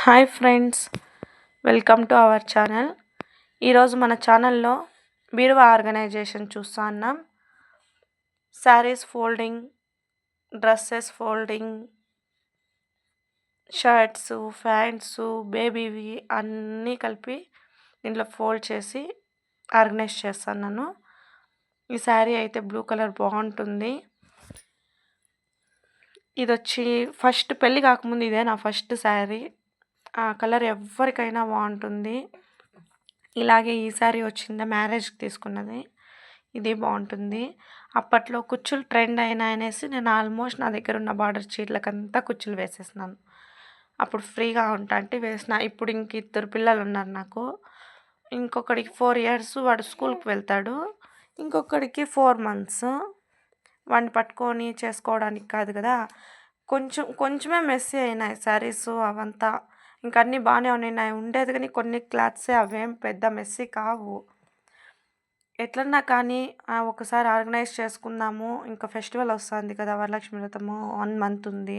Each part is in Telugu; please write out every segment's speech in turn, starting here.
Hi friends, welcome to our channel. ఈరోజు మన ఛానల్లో బీరువా ఆర్గనైజేషన్ చూస్తూ ఉన్నాం. Sarees folding, dresses folding, shirts, pants, బేబీవి అన్నీ కలిపి దీంట్లో ఫోల్డ్ చేసి ఆర్గనైజ్ చేస్తున్నాను. ఈ శారీ అయితే బ్లూ కలర్ బాగుంటుంది. ఇది వచ్చి ఫస్ట్ పెళ్ళి కాకముందు ఇదే నా ఫస్ట్ శారీ. ఆ కలర్ ఎవరికైనా బాగుంటుంది. ఇలాగే ఈ శారీ వచ్చిందా మ్యారేజ్కి తీసుకున్నది. ఇది బాగుంటుంది. అప్పట్లో కుచ్చులు ట్రెండ్ అయినా అనేసి నేను ఆల్మోస్ట్ నా దగ్గర ఉన్న బార్డర్ చీరలకంతా కుచ్చులు వేసేసినాను. అప్పుడు ఫ్రీగా ఉంటా అంటే వేసిన. ఇప్పుడు ఇంక ఇద్దరు పిల్లలు ఉన్నారు నాకు. ఇంకొకడికి 4 years, వాడు స్కూల్కి వెళ్తాడు. ఇంకొకడికి 4 months. వాడిని పట్టుకొని చేసుకోవడానికి కాదు కదా. కొంచెమే మెస్సీ అయినాయి శారీస్ అవంతా. ఇంక అన్నీ బాగానే ఉన్నాయి. ఉండేది కానీ కొన్ని క్లాత్సే, అవేం పెద్ద మెస్సీ కావు. ఎట్లన్నా కానీ ఒకసారి ఆర్గనైజ్ చేసుకుందాము. ఇంకా ఫెస్టివల్ వస్తుంది కదా, వరలక్ష్మి వ్రతము 1 month ఉంది.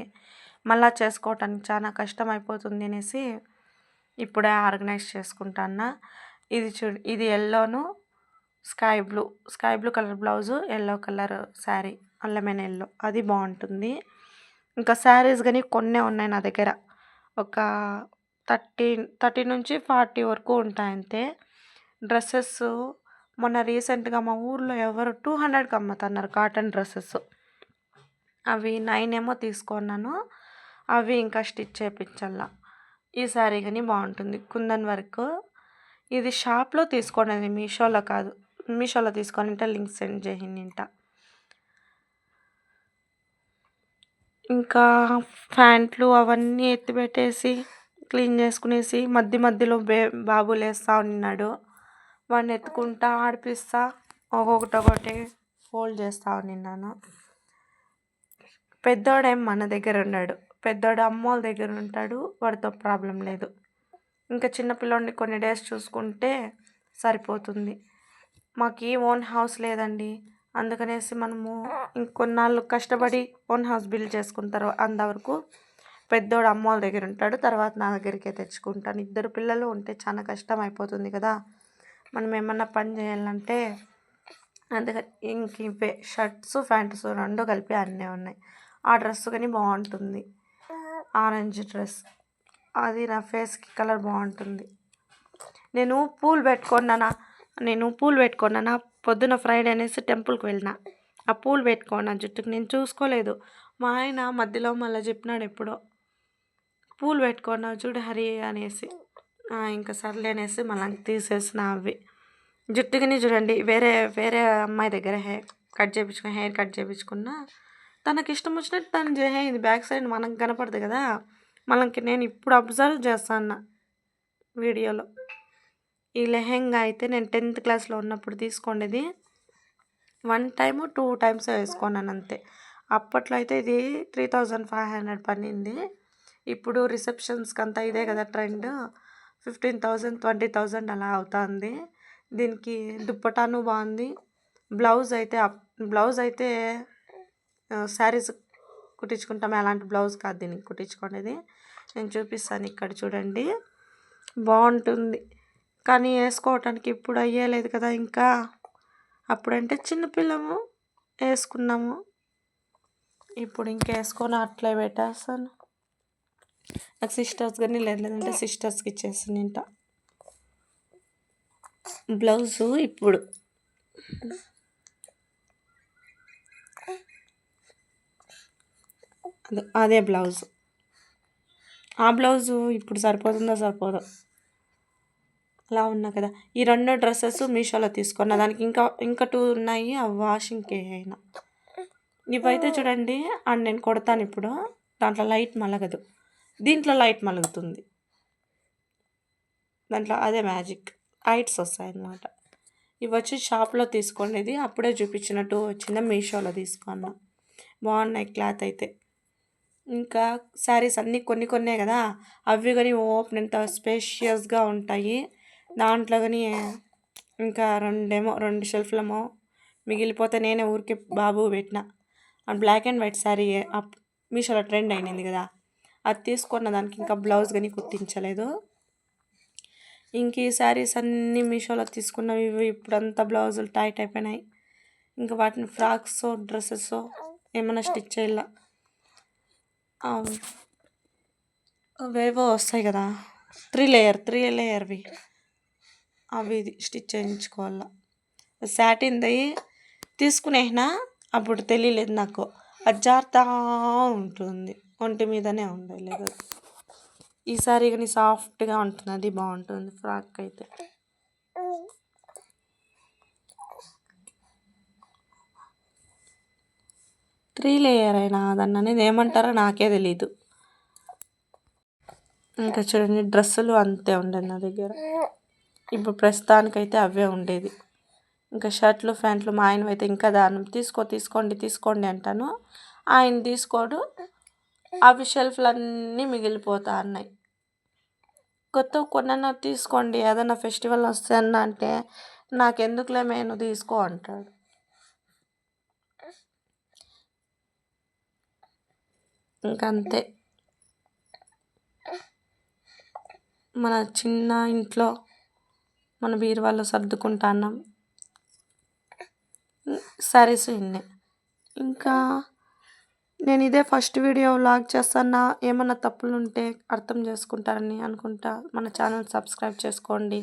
మళ్ళీ చేసుకోవటానికి చాలా కష్టం అయిపోతుంది అనేసి ఇప్పుడే ఆర్గనైజ్ చేసుకుంటాను. ఇది ఎల్లోను sky blue colour blouse, yellow colour saree, అల్లమైన ఎల్లో, అది బాగుంటుంది. ఇంకా శారీస్ కానీ కొన్నే ఉన్నాయి నా దగ్గర. ఒక 30 నుంచి 40 వరకు ఉంటాయి అంతే. డ్రెస్సెస్ మొన్న రీసెంట్గా మా ఊర్లో ఎవరు 200కి అమ్ముతున్నారు కాటన్ డ్రెస్సెస్. అవి 9 ఏమో తీసుకున్నాను. అవి ఇంకా స్టిచ్ చేయించాల. ఈ శారీ కానీ బాగుంటుంది, కుందన్ వర్క్. ఇది షాప్లో తీసుకునేది, మీషోలో కాదు. మీషోలో తీసుకొని లింక్ సెండ్ చేయండి. ఇంకా ప్యాంట్లు అవన్నీ ఎత్తిపెట్టేసి క్లీన్ చేసుకునేసి మధ్యలో బాబు లేస్తూ ఉన్నాడు. వాడిని ఎత్తుకుంటా ఆడిపిస్తా ఒక్కొక్కటి ఫోల్డ్ చేస్తూ ఉన్నాను. పెద్దోడేం మన దగ్గర ఉన్నాడు, పెద్దోడు అమ్మోళ్ళ దగ్గర ఉంటాడు. వాడితో ప్రాబ్లం లేదు. ఇంకా చిన్నపిల్లోడిని కొన్ని డేస్ చూసుకుంటే సరిపోతుంది. మాకు ఓన్ హౌస్ లేదండి. అందుకనేసి మనము ఇంకొన్నాళ్ళు కష్టపడి ఓన్ హౌస్ బిల్డ్ చేసుకుంటారు. అంతవరకు పెద్దోడు అమ్మోళ్ళ దగ్గర ఉంటాడు, తర్వాత నా దగ్గరికే తెచ్చుకుంటాను. 2 పిల్లలు ఉంటే చాలా కష్టం అయిపోతుంది కదా మనం ఏమన్నా పని చేయాలంటే. అందుకని ఇంక ఇవే షర్ట్స్, ప్యాంట్స్ 2 కలిపి అన్నీ ఉన్నాయి. ఆ డ్రెస్ కానీ బాగుంటుంది, ఆరెంజ్ డ్రెస్. అది నా ఫేస్కి కలర్ బాగుంటుంది. నేను పూలు పెట్టుకున్నానా పొద్దున ఫ్రైడే అనేసి టెంపుల్కి వెళ్ళిన. ఆ పూలు పెట్టుకున్నా జుట్టుకు. నేను చూసుకోలేదు. మా ఆయన మధ్యలో మళ్ళీ చెప్పినాడు ఎప్పుడో, పూలు పెట్టుకున్నావు చూడు హరి అనేసి. ఇంకా సర్లే అనేసి మళ్ళీ తీసేసిన. అవి జుట్టుకుని చూడండి, వేరే అమ్మాయి దగ్గర హెయిర్ కట్ చేయించుకున్నా. తనకి ఇష్టం వచ్చినట్టు తను ఇది బ్యాక్ సైడ్ మనకు కనపడదు కదా. మనకి నేను ఇప్పుడు అబ్జర్వ్ చేస్తాను వీడియోలో. ఈ లెహెంగా అయితే నేను 10th క్లాస్లో ఉన్నప్పుడు తీసుకోండి. 1 time 2 times వేసుకున్నాను అంతే. అప్పట్లో అయితే ఇది 3500 పడింది. ఇప్పుడు రిసెప్షన్స్కి అంతా ఇదే కదా ట్రెండ్. 15,000 20,000 అలా అవుతుంది. దీనికి దుప్పటాను బాగుంది. బ్లౌజ్ అయితే శారీస్ కుట్టించుకుంటాము, అలాంటి బ్లౌజ్ కాదు దీనికి కుట్టించుకునేది. నేను చూపిస్తాను, ఇక్కడ చూడండి, బాగుంటుంది. కానీ వేసుకోవటానికి ఇప్పుడు అయ్యేలేదు కదా. ఇంకా అప్పుడంటే చిన్నపిల్లము వేసుకున్నాము. ఇప్పుడు ఇంకా వేసుకొని అట్లే పెట్టేస్తాను. నాకు సిస్టర్స్ కానీ లేదంటే సిస్టర్స్కి ఇచ్చేస్తాను. బ్లౌజు ఇప్పుడు అదే బ్లౌజ్. ఆ బ్లౌజు ఇప్పుడు సరిపోదో అలా ఉన్నా కదా. ఈ 2 డ్రెస్సెస్ మీషోలో తీసుకున్న. దానికి ఇంకా 2 ఉన్నాయి, అవి వాషింగ్కి అయినా. ఇవైతే చూడండి, అండ్ నేను కొడతాను ఇప్పుడు. దాంట్లో లైట్ మలగదు, దీంట్లో లైట్ మలుగుతుంది. దాంట్లో అదే మ్యాజిక్, లైట్స్ వస్తాయి అన్నమాట. ఇవి వచ్చి షాప్లో తీసుకునేది, అప్పుడే చూపించినట్టు వచ్చిందా మీషోలో తీసుకున్నా. బాగున్నాయి క్లాత్ అయితే. ఇంకా శారీస్ అన్నీ కొన్నే కదా, అవి కానీ ఓపెన్ ఎంత స్పేషియస్గా ఉంటాయి. దాంట్లో కానీ ఇంకా 2 షెల్ఫ్లేమో మిగిలిపోతే నేనే ఊరికే బాబు పెట్టిన. బ్లాక్ అండ్ వైట్ శారీ మీషోలో ట్రెండ్ అయినది కదా, అది తీసుకున్న దానికి ఇంకా బ్లౌజ్ కానీ కుట్టించలేదు. ఇంక ఈ శారీస్ అన్నీ మీషోలో తీసుకున్నవి ఇవి ఇప్పుడంతా బ్లౌజులు టైట్ అయిపోయినాయి. ఇంకా వాటిని ఫ్రాక్స్ డ్రెస్సెస్ ఏమైనా స్టిచ్ చేయాల. అవేవో వస్తాయి కదా, త్రీ లేయర్వి అవి స్టిచ్ చేయించుకోవాల. సాటిన్ది తీసుకునేసిన అప్పుడు తెలియలేదు నాకు, అది జారుతా ఉంటుంది, ఒంటి మీదనే ఉండలేదు. ఈసారి కానీ సాఫ్ట్గా ఉంటుంది, అది బాగుంటుంది ఫ్రాక్ అయితే. త్రీ లేయర్ అయినా దాన్ని అనేది ఏమంటారో నాకే తెలీదు. ఇంకా చూడండి డ్రెస్సులు అంతే ఉండేది నా దగ్గర. ఇప్పుడు ప్రస్తుతానికైతే అవే ఉండేది. ఇంకా షర్ట్లు ప్యాంట్లు మా ఆయన అయితే ఇంకా దాన్ని తీసుకోండి అంటాను, ఆయన తీసుకోడు. అవి షెల్ఫ్లన్నీ మిగిలిపోతా ఉన్నాయి. కొత్తవి కొన్నన్నా తీసుకోండి, ఏదైనా ఫెస్టివల్ వస్తే అన్న అంటే నాకెందుకులే నేను తీసుకో అంటాడు. ఇంకంతే, మన చిన్న ఇంట్లో మన బీరువాలో సర్దుకుంటున్నాం. శారీస్ ఇన్నే. ఇంకా నేను ఇదే ఫస్ట్ వీడియో వ్లాగ్ చేస్తున్నా, ఏమన్నా తప్పులు ఉంటే అర్థం చేసుకుంటారని అనుకుంటా. మన ఛానల్ సబ్స్క్రైబ్ చేసుకోండి.